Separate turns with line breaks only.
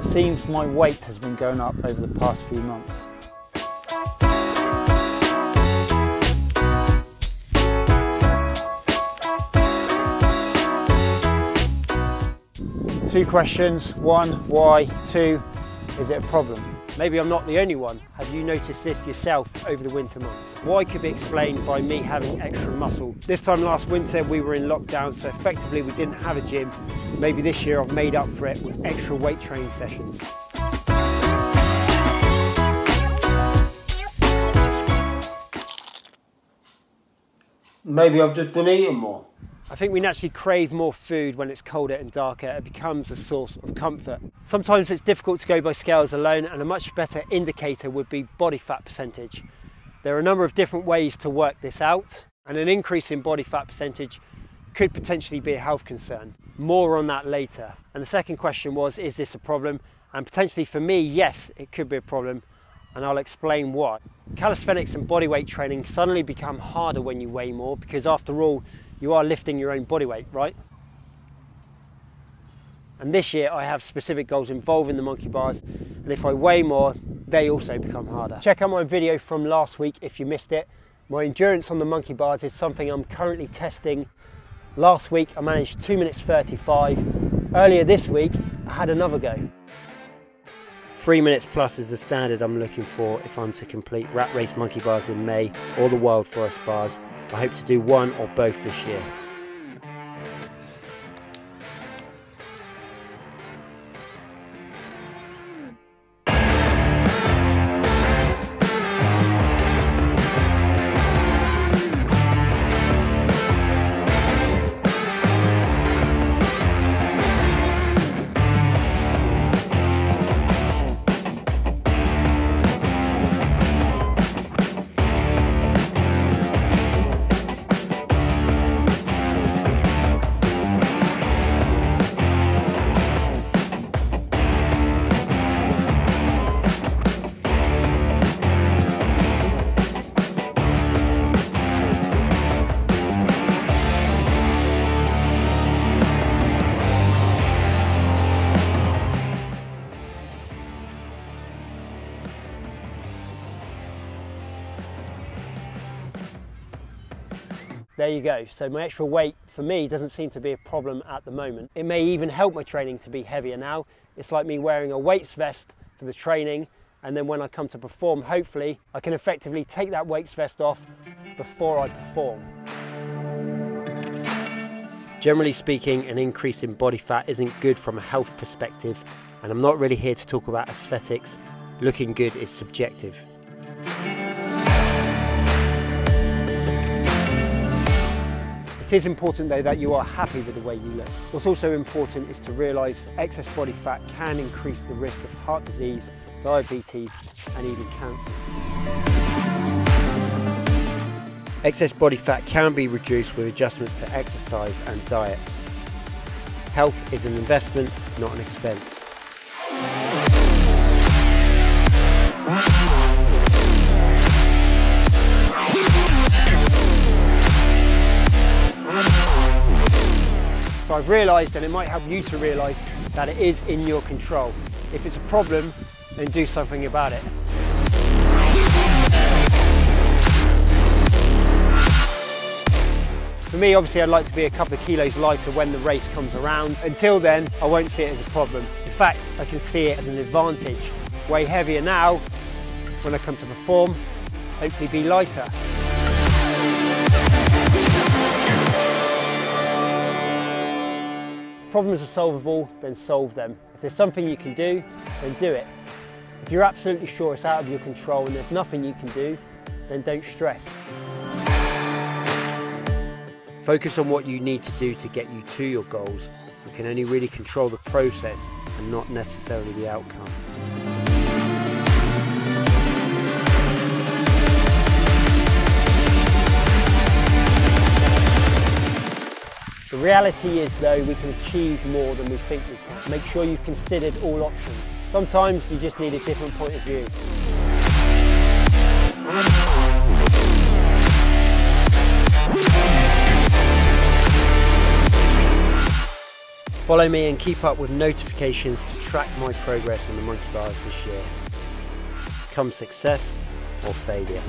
Seems my weight has been going up over the past few months. Two questions. One, why? Two, is it a problem?
Maybe I'm not the only one. Have you noticed this yourself over the winter months? Why could be explained by me having extra muscle. This time last winter we were in lockdown, so effectively we didn't have a gym. Maybe this year I've made up for it with extra weight training sessions.
Maybe I've just been eating more.
I think we naturally crave more food when it's colder and darker. It becomes a source of comfort. Sometimes it's difficult to go by scales alone, and a much better indicator would be body fat percentage. There are a number of different ways to work this out, and an increase in body fat percentage could potentially be a health concern. More on that later. And the second question was, is this a problem? And potentially for me, yes, it could be a problem, and I'll explain why. Calisthenics and bodyweight training suddenly become harder when you weigh more, because after all, you are lifting your own body weight, right? And this year I have specific goals involving the monkey bars, and if I weigh more, they also become harder. Check out my video from last week if you missed it. My endurance on the monkey bars is something I'm currently testing. Last week I managed 2 minutes 35. Earlier this week I had another go. 3 minutes plus is the standard I'm looking for if I'm to complete Rat Race monkey bars in May or the Wild Forest bars. I hope to do one or both this year. There you go. So my extra weight for me doesn't seem to be a problem at the moment. It may even help my training to be heavier now. It's like me wearing a weights vest for the training, and then when I come to perform, hopefully I can effectively take that weights vest off before I perform. Generally speaking, an increase in body fat isn't good from a health perspective, and I'm not really here to talk about aesthetics. Looking good is subjective. It is important though that you are happy with the way you look. What's also important is to realise excess body fat can increase the risk of heart disease, diabetes and even cancer. Excess body fat can be reduced with adjustments to exercise and diet. Health is an investment, not an expense. So I've realised, and it might help you to realise, that it is in your control. If it's a problem, then do something about it. For me, obviously, I'd like to be a couple of kilos lighter when the race comes around. Until then, I won't see it as a problem. In fact, I can see it as an advantage. Weigh heavier now, when I come to perform, hopefully be lighter. If problems are solvable, then solve them. If there's something you can do, then do it. If you're absolutely sure it's out of your control and there's nothing you can do, then don't stress. Focus on what you need to do to get you to your goals. You can only really control the process and not necessarily the outcome. The reality is though, we can achieve more than we think we can. Make sure you've considered all options. Sometimes you just need a different point of view. Follow me and keep up with notifications to track my progress in the monkey bars this year. Come success or failure.